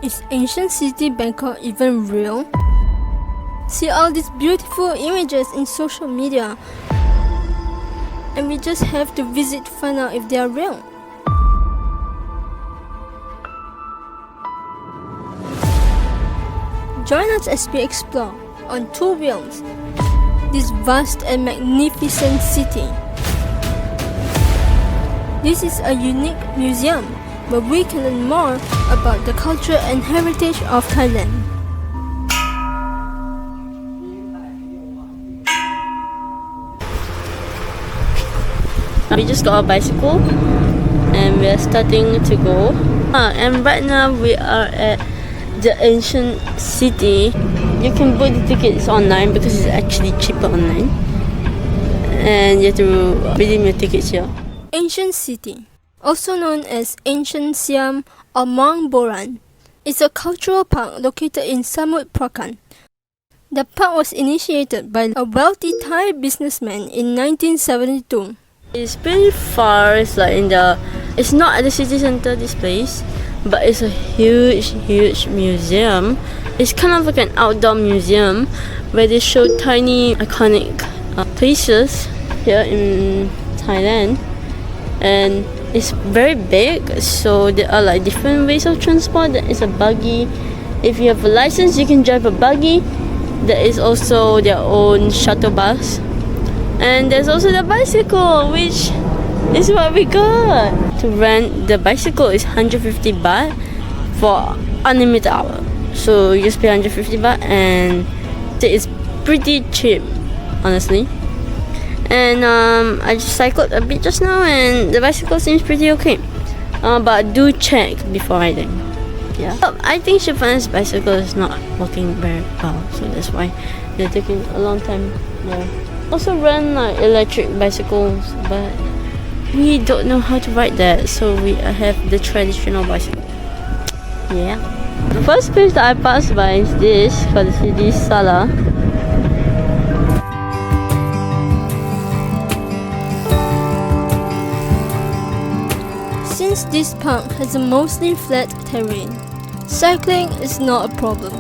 Is ancient city Bangkok even real? See all these beautiful images in social media, and we just have to visit to find out if they are real. Join us as we explore on two wheels this vast and magnificent city. This is a unique museum where we can learn more about the culture and heritage of Thailand. We just got a bicycle and we are starting to go. And right now we are at the ancient city. You can book the tickets online because it's actually cheaper online. And you have to redeem your tickets here. Ancient City, also known as Ancient Siam or Muang Boran, is a cultural park located in Samut Prakan. The park was initiated by a wealthy Thai businessman in 1972. It's pretty far. It's like it's not at the city center, this place, but it's a huge museum. It's kind of like an outdoor museum where they show tiny iconic places here in Thailand. And it's very big, so there are like different ways of transport. There is a buggy. If you have a license, you can drive a buggy. There is also their own shuttle bus, and there's also the bicycle, which is what we got. To rent the bicycle is 150 baht for unlimited hour, so you just pay 150 baht, and it's pretty cheap, honestly. And I just cycled a bit just now, and the bicycle seems pretty okay. But do check before riding. Yeah. I think Shifana's bicycle is not working very well, so that's why they're taking a long time. Yeah. Also run like electric bicycles, but we don't know how to ride that, so we have the traditional bicycle. Yeah. The first place that I passed by is this, called the city Sala. Since this park has a mostly flat terrain, cycling is not a problem,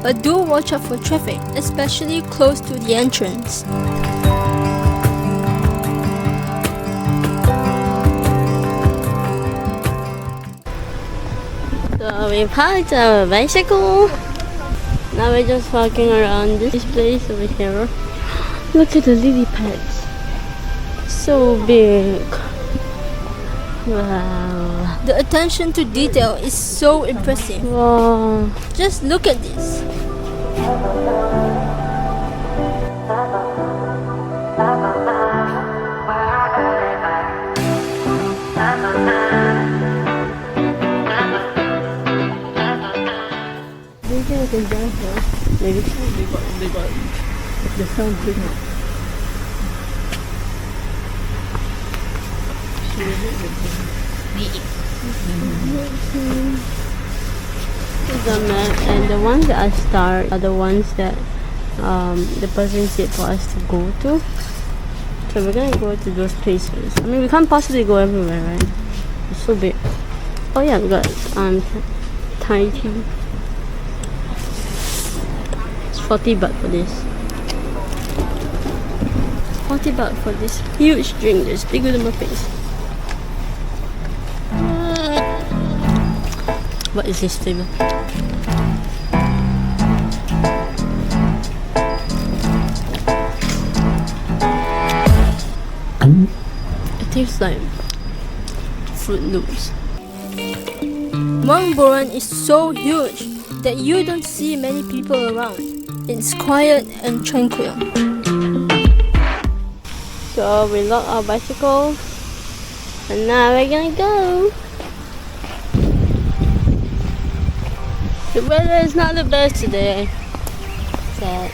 but do watch out for traffic, especially close to the entrance. So we parked our bicycle. Now we're just walking around this place over here. Look at the lily pads. So big. Wow. The attention to detail is so impressive. Wow. Just look at this. Do you think I can jump here? Maybe they got the sound big enough. The map, and the ones that are starred are the ones that the person said for us to go to. So we're gonna go to those places. I mean, we can't possibly go everywhere, right? It's so big. Oh yeah, we got Thai tea. It's 40 baht for this. 40 baht for this huge drink that's bigger than my face. What is this flavor? It tastes like Fruit Loops. Muang Boran is so huge that you don't see many people around. It's quiet and tranquil. So we locked our bicycle, and now we're gonna go. The weather is not the best today. Sad.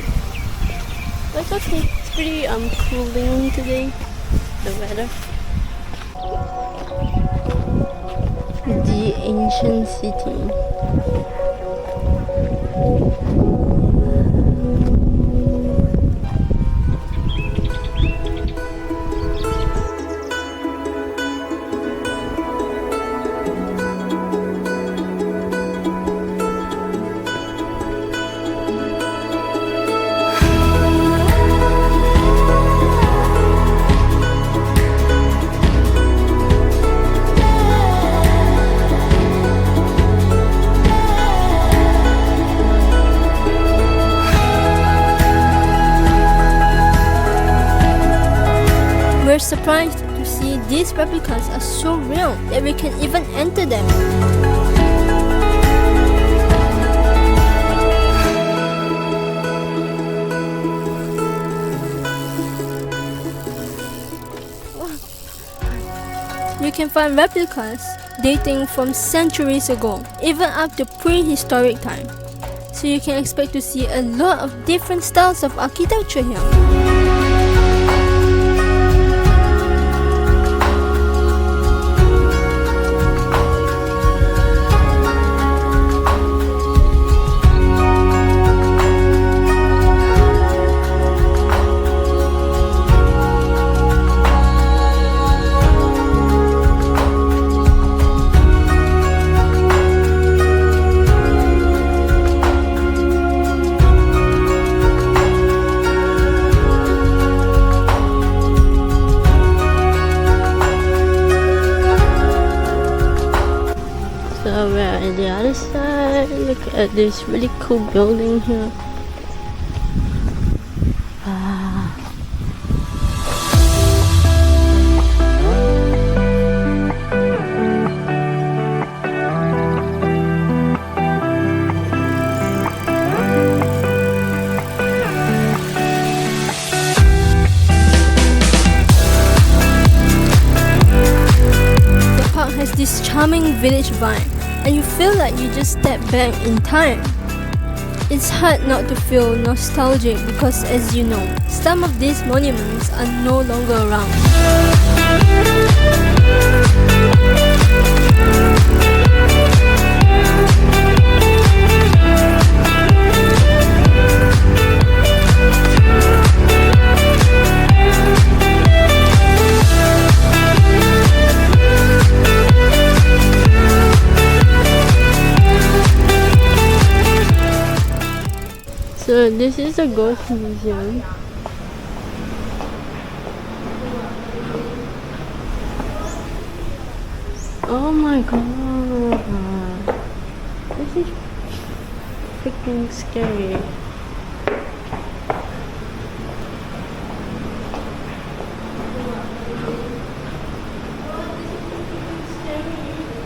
But it's okay. It's pretty cooling today. The weather. The ancient city. surprised to see these replicas are so real that we can even enter them. You can find replicas dating from centuries ago, even up to prehistoric time. So you can expect to see a lot of different styles of architecture here. So we're on the other side. Look at this really cool building here. Ah. The park has this charming village vibe, and you feel like you just step back in time. It's hard not to feel nostalgic because, as you know, some of these monuments are no longer around. So this is a ghost museum. Oh my god. This is freaking scary.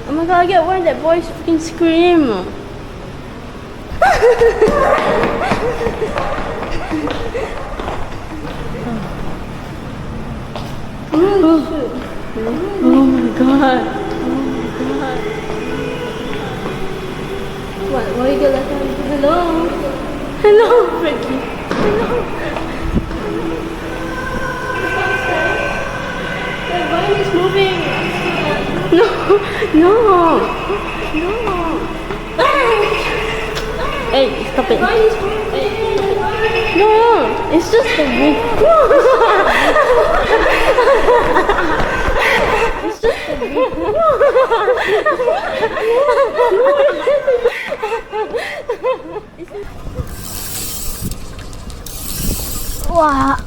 Oh my god, I get worried that boys freaking scream. Oh my god. What? Why you get like that? Hello? Hello, Frankie. Hello. The vine is moving. No, no, no. Hey, stop it. Vine is moving. No, it's just a big. It's just a big. Wow.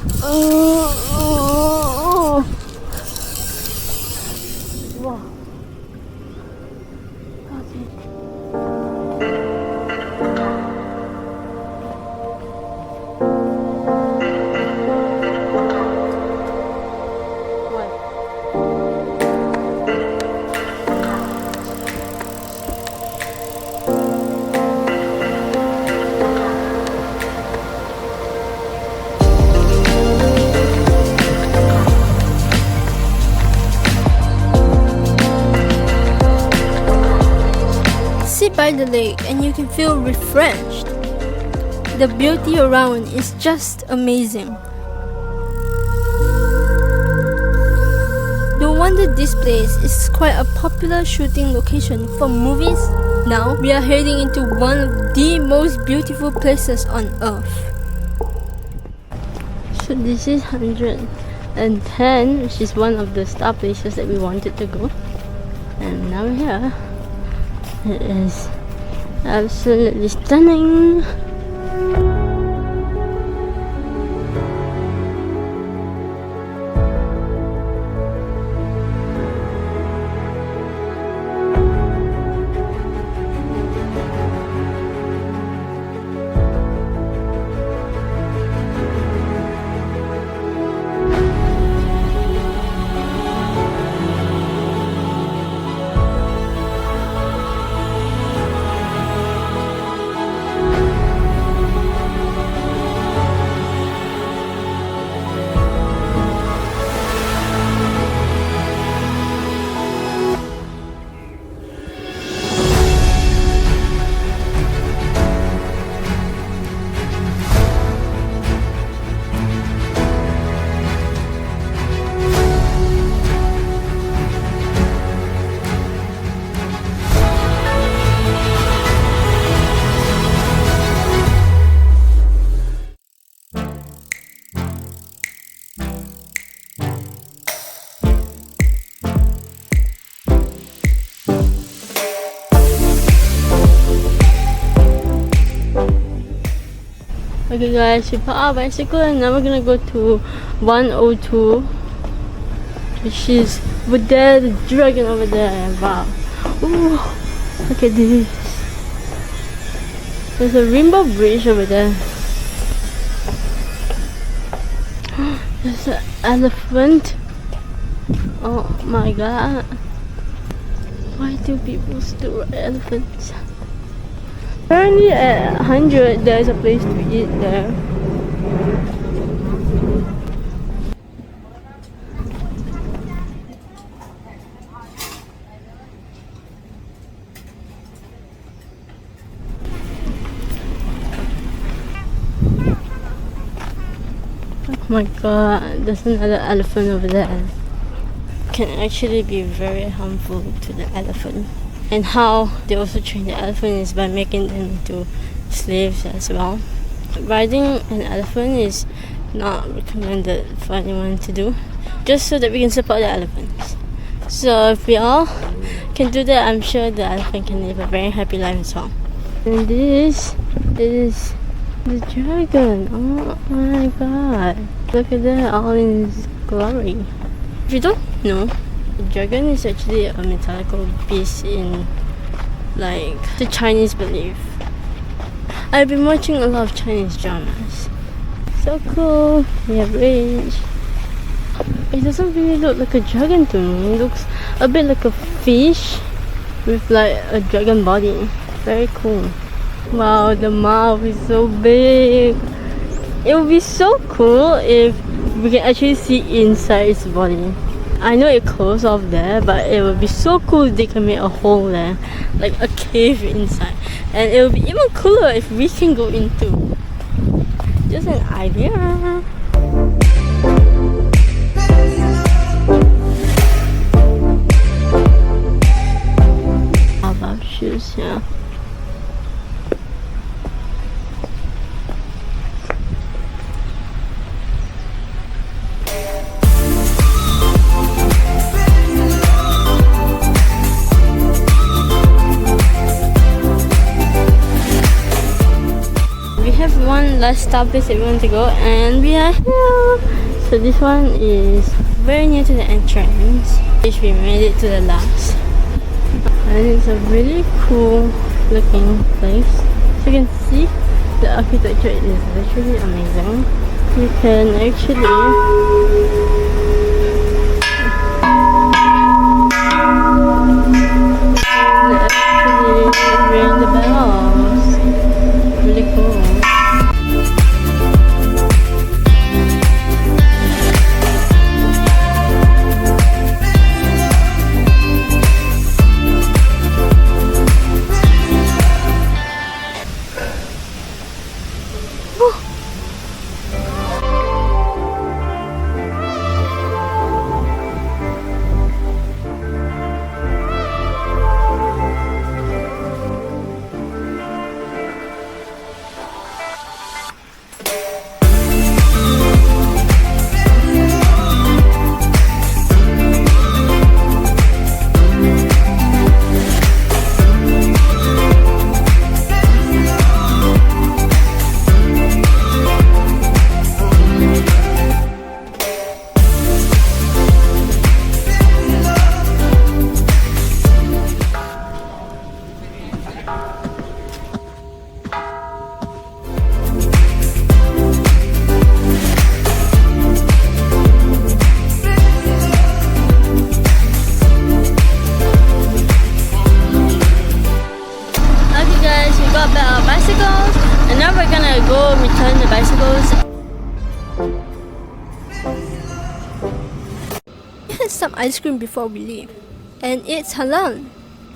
Wow. Okay. Sit by the lake and you can feel refreshed. The beauty around is just amazing. No wonder this place is quite a popular shooting location for movies. Now we are heading into one of the most beautiful places on earth. So this is 110, which is one of the star places that we wanted to go. And now we're here. It is absolutely stunning. Okay guys, we parked our bicycle and now we're gonna go to 102, which is over there, the dragon over there. Wow. Ooh, look at this. There's a rainbow bridge over there. There's an elephant. Oh my god. Why do people still ride elephants? Apparently at 100 there's a place to eat there. Oh my god, there's another elephant over there. Can actually be very harmful to the elephant. And how they also train the elephant is by making them into slaves as well. Riding an elephant is not recommended for anyone to do, just so that we can support the elephants. So if we all can do that, I'm sure the elephant can live a very happy life as well. And this is the dragon. Oh my god. Look at that, all in its glory. If you don't know, the dragon is actually a mythological beast in like the Chinese belief. I've been watching a lot of Chinese dramas. So cool. We have rage. It doesn't really look like a dragon to me. It looks a bit like a fish with like a dragon body. Very cool. Wow, the mouth is so big. It would be so cool if we can actually see inside its body. I know it closed off there, but it would be so cool if they can make a hole there, like a cave inside. And it would be even cooler if we can go into. Just an idea. How about shoes? Yeah. One last stop place that we want to go, and we are here. So this one is very near to the entrance, which we made it to the last, and it's a really cool looking place. So you can see the architecture is literally amazing. You can actually ring the bells. Really cool. Return the bicycles. We had some ice cream before we leave, and it's halal. You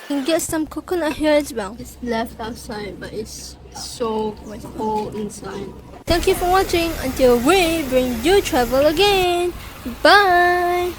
can get some coconut here as well. It's left outside, but it's so cold inside. Thank you for watching. Until we bring you travel again. Bye.